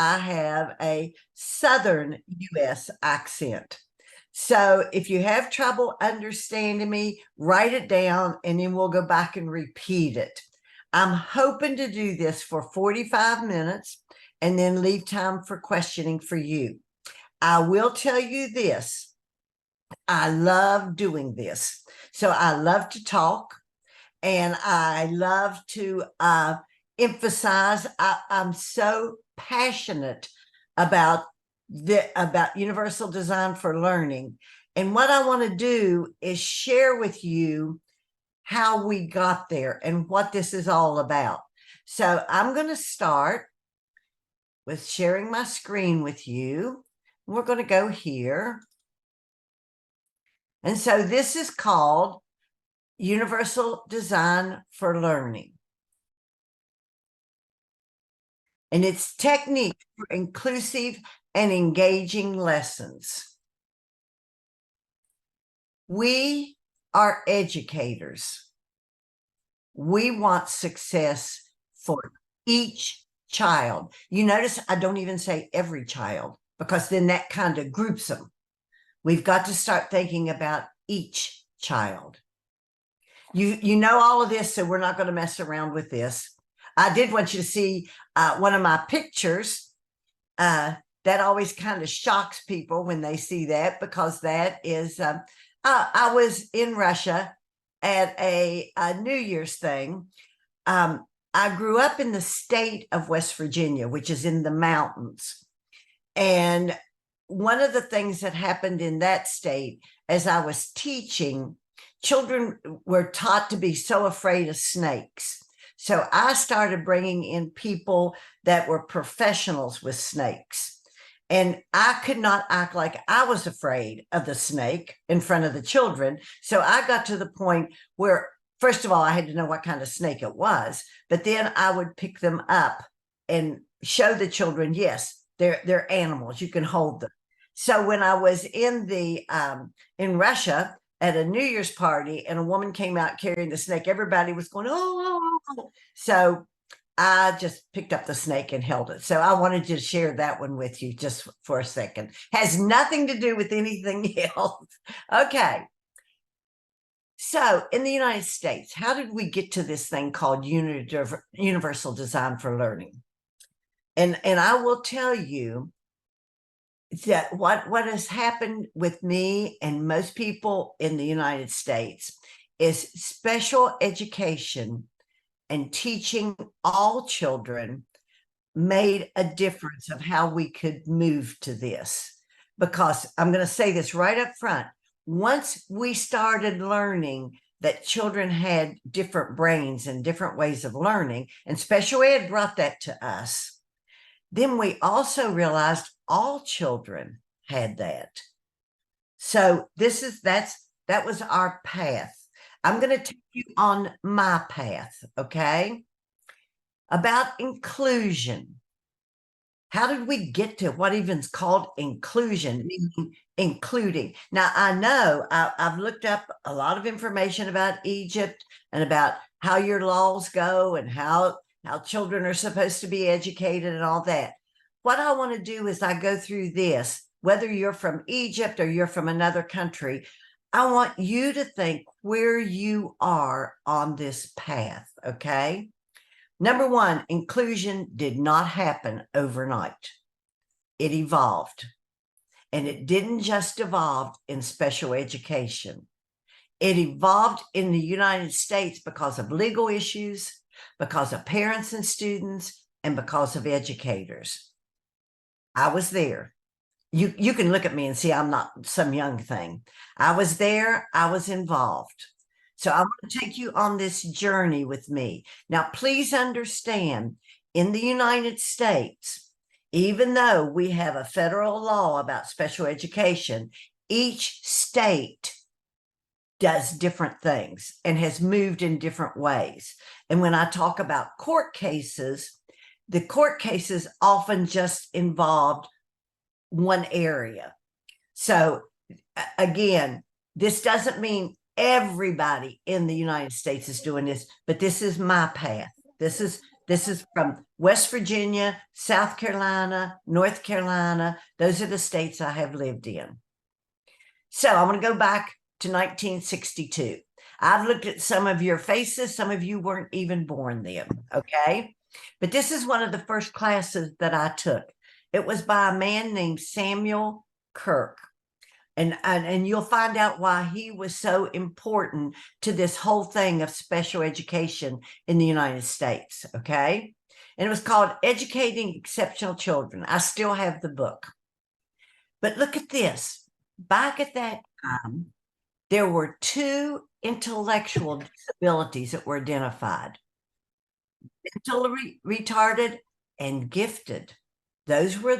I have a Southern U.S. accent. So if you have trouble understanding me, write it down and then we'll go back and repeat it. I'm hoping to do this for 45 minutes and then leave time for questioning for you. I will tell you this. I love doing this. So I love to talk and I love to emphasize. I'm so passionate about universal design for learning. And what I want to do is share with you how we got there and what this is all about. So I'm going to start with sharing my screen with you. We're going to go here. And so this is called Universal Design for Learning. And it's technique for inclusive and engaging lessons. We are educators. We want success for each child. You notice I don't even say every child because then that kind of groups them. We've got to start thinking about each child. You know all of this, so we're not going to mess around with this. I did want you to see one of my pictures. That always kind of shocks people when they see that, because that is, I was in Russia at a New Year's thing. I grew up in the state of West Virginia, which is in the mountains. And one of the things that happened in that state, as I was teaching, children were taught to be so afraid of snakes. So I started bringing in people that were professionals with snakes. And I could not act like I was afraid of the snake in front of the children. So I got to the point where, first of all, I had to know what kind of snake it was, but then I would pick them up and show the children, yes, they're animals, you can hold them. So when I was in in Russia at a New Year's party and a woman came out carrying the snake, everybody was going, oh. So I just picked up the snake and held it. So I wanted to share that one with you just for a second. Has nothing to do with anything else. Okay. So in the United States, how did we get to this thing called universal design for learning? And I will tell you that what has happened with me and most people in the United States is special education and teaching all children made a difference of how we could move to this. Because I'm going to say this right up front. Once we started learning that children had different brains and different ways of learning, and special ed brought that to us, then we also realized all children had that. So that was our path. I'm going to take you on my path, okay? About inclusion. How did we get to what even is called inclusion, meaning including? Now, I know I've looked up a lot of information about Egypt and about how your laws go and how children are supposed to be educated and all that. What I want to do is I go through this, whether you're from Egypt or you're from another country, I want you to think where you are on this path, okay? Number one, inclusion did not happen overnight. It evolved. And it didn't just evolve in special education. It evolved in the United States because of legal issues, because of parents and students, and because of educators. I was there. You can look at me and see I'm not some young thing. I was there. I was involved. So I want to take you on this journey with me. Now, please understand, in the United States, even though we have a federal law about special education, each state does different things and has moved in different ways. And when I talk about court cases, the court cases often just involved one area. So again, this doesn't mean everybody in the United States is doing this, but this is my path. This is from West Virginia, South Carolina, North Carolina. Those are the states I have lived in. So I'm going to go back to 1962. I've looked at some of your faces. Some of you weren't even born then, okay? But this is one of the first classes that I took. It was by a man named Samuel Kirk. And you'll find out why he was so important to this whole thing of special education in the United States, okay? And it was called Educating Exceptional Children. I still have the book. But look at this. Back at that time, there were 2 intellectual disabilities that were identified: mentally retarded and gifted. Those were